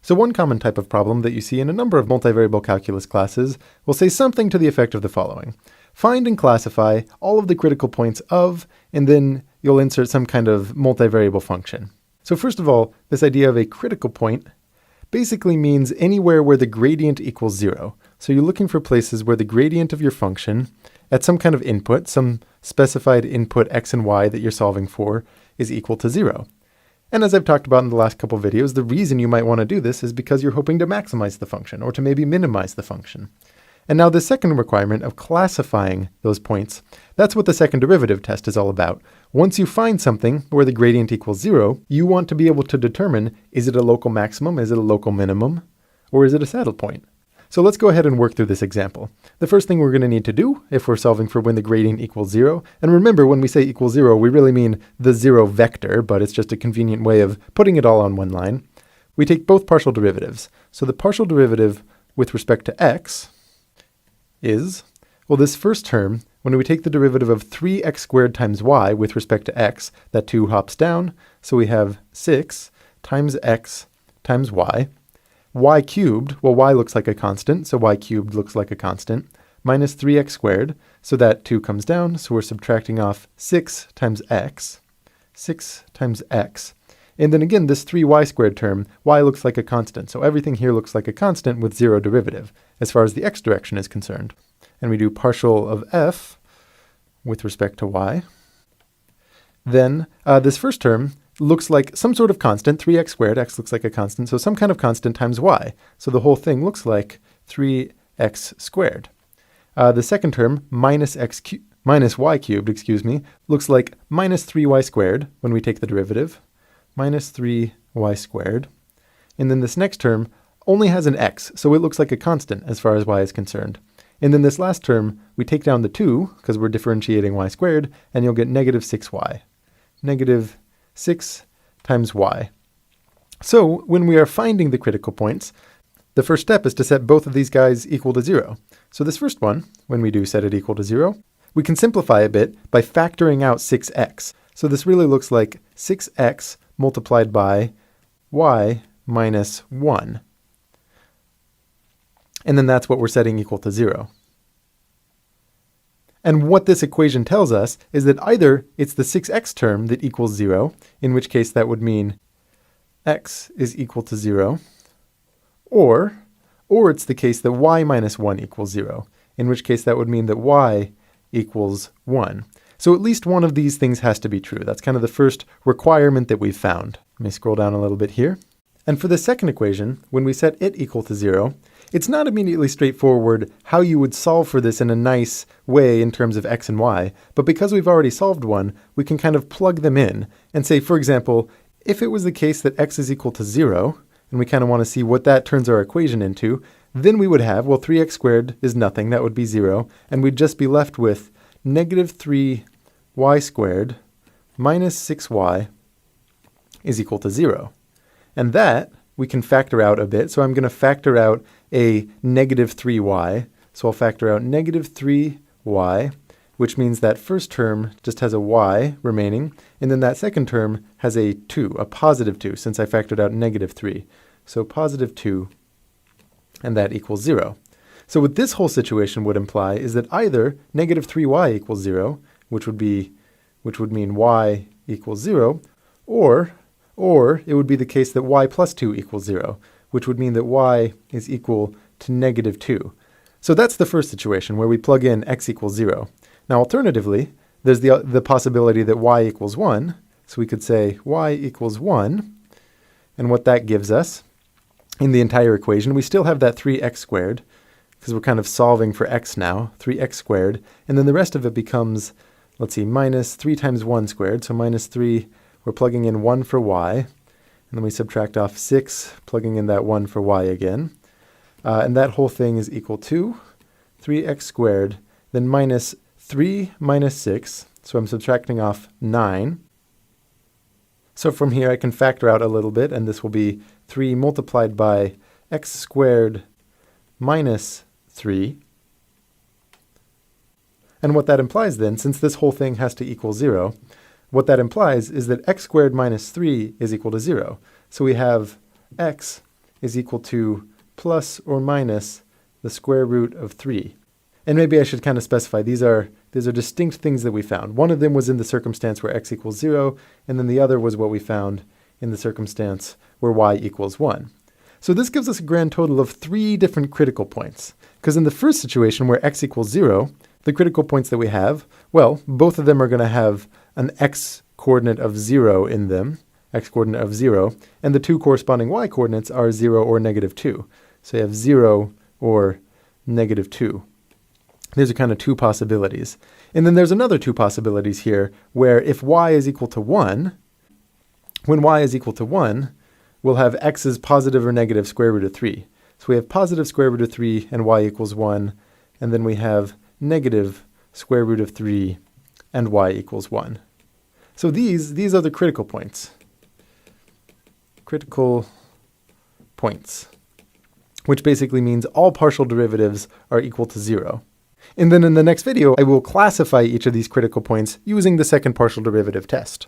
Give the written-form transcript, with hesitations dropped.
So one common type of problem that you see in a number of multivariable calculus classes will say something to the effect of the following. Find and classify all of the critical points of, and then you'll insert some kind of multivariable function. So first of all, this idea of a critical point basically means anywhere where the gradient equals 0. So you're looking for places where the gradient of your function at some kind of input, some specified input x and y that you're solving for, is equal to 0. And as I've talked about in the last couple videos, the reason you might want to do this is because you're hoping to maximize the function, or to maybe minimize the function. And now the second requirement of classifying those points, that's what the second derivative test is all about. Once you find something where the gradient equals 0, you want to be able to determine, is it a local maximum, is it a local minimum, or is it a saddle point? So let's go ahead and work through this example. The first thing we're going to need to do, if we're solving for when the gradient equals 0, and remember when we say equals 0, we really mean the 0 vector, but it's just a convenient way of putting it all on one line. We take both partial derivatives. So the partial derivative with respect to x is, well, this first term, when we take the derivative of 3x squared times y with respect to x, that 2 hops down, so we have 6 times x times y. Y cubed, well, y looks like a constant, so y cubed looks like a constant, minus 3x squared, so that 2 comes down, so we're subtracting off 6 times x, and then again, this 3y squared term, y looks like a constant, so everything here looks like a constant with 0 derivative, as far as the x direction is concerned. And we do partial of f with respect to y. Then this first term looks like some sort of constant, 3x squared, x looks like a constant, so some kind of constant times y. So the whole thing looks like 3x squared. The second term, minus y cubed, looks like minus 3y squared when we take the derivative, minus 3y squared. And then this next term only has an x, so it looks like a constant as far as y is concerned. And then this last term, we take down the 2, because we're differentiating y squared, and you'll get negative 6y. Negative 6 times y. So when we are finding the critical points, the first step is to set both of these guys equal to 0. So this first one, when we do set it equal to 0, we can simplify a bit by factoring out 6x. So this really looks like 6x multiplied by y minus 1. And then that's what we're setting equal to 0. And what this equation tells us is that either it's the 6x term that equals 0, in which case that would mean x is equal to 0, or it's the case that y minus 1 equals 0, in which case that would mean that y equals 1. So at least one of these things has to be true. That's kind of the first requirement that we've found. Let me scroll down a little bit here. And for the second equation, when we set it equal to 0, it's not immediately straightforward how you would solve for this in a nice way in terms of x and y, but because we've already solved one, we can kind of plug them in and say, for example, if it was the case that x is equal to 0, and we kind of want to see what that turns our equation into, then we would have, well, 3x squared is nothing, that would be 0, and we'd just be left with negative 3y squared minus 6y is equal to 0. And that we can factor out a bit. So I'm going to factor out a negative 3y. So I'll factor out negative 3y, which means that first term just has a y remaining. And then that second term has a 2, a positive 2, since I factored out negative 3. So positive 2, and that equals 0. So what this whole situation would imply is that either negative 3y equals 0, which would mean y equals 0, or it would be the case that y plus 2 equals 0, which would mean that y is equal to negative 2. So that's the first situation where we plug in x equals 0. Now alternatively, there's the possibility that y equals 1. So we could say y equals 1. And what that gives us in the entire equation, we still have that 3x squared, because we're kind of solving for x now, 3x squared. And then the rest of it becomes, let's see, minus 3 times 1 squared, so minus 3. We're plugging in 1 for y, and then we subtract off 6, plugging in that 1 for y again. And that whole thing is equal to 3x squared, then minus 3 minus 6, so I'm subtracting off 9. So from here I can factor out a little bit, and this will be 3 multiplied by x squared minus 3. And what that implies then, since this whole thing has to equal 0, what that implies is that x squared minus 3 is equal to 0. So we have x is equal to plus or minus the square root of 3. And maybe I should kind of specify, these are distinct things that we found. One of them was in the circumstance where x equals 0, and then the other was what we found in the circumstance where y equals 1. So this gives us a grand total of 3 different critical points. Because in the first situation where x equals 0, the critical points that we have, well, both of them are going to have an x coordinate of 0 in them, x coordinate of 0, and the 2 corresponding y coordinates are 0 or negative 2. So you have 0 or negative 2. These are kind of 2 possibilities. And then there's another 2 possibilities here where if y is equal to 1, when y is equal to 1, we'll have x's positive or negative square root of 3. So we have positive square root of 3 and y equals 1, and then we have negative square root of 3 and y equals 1. So these are the critical points. Critical points, which basically means all partial derivatives are equal to 0. And then in the next video, I will classify each of these critical points using the second partial derivative test.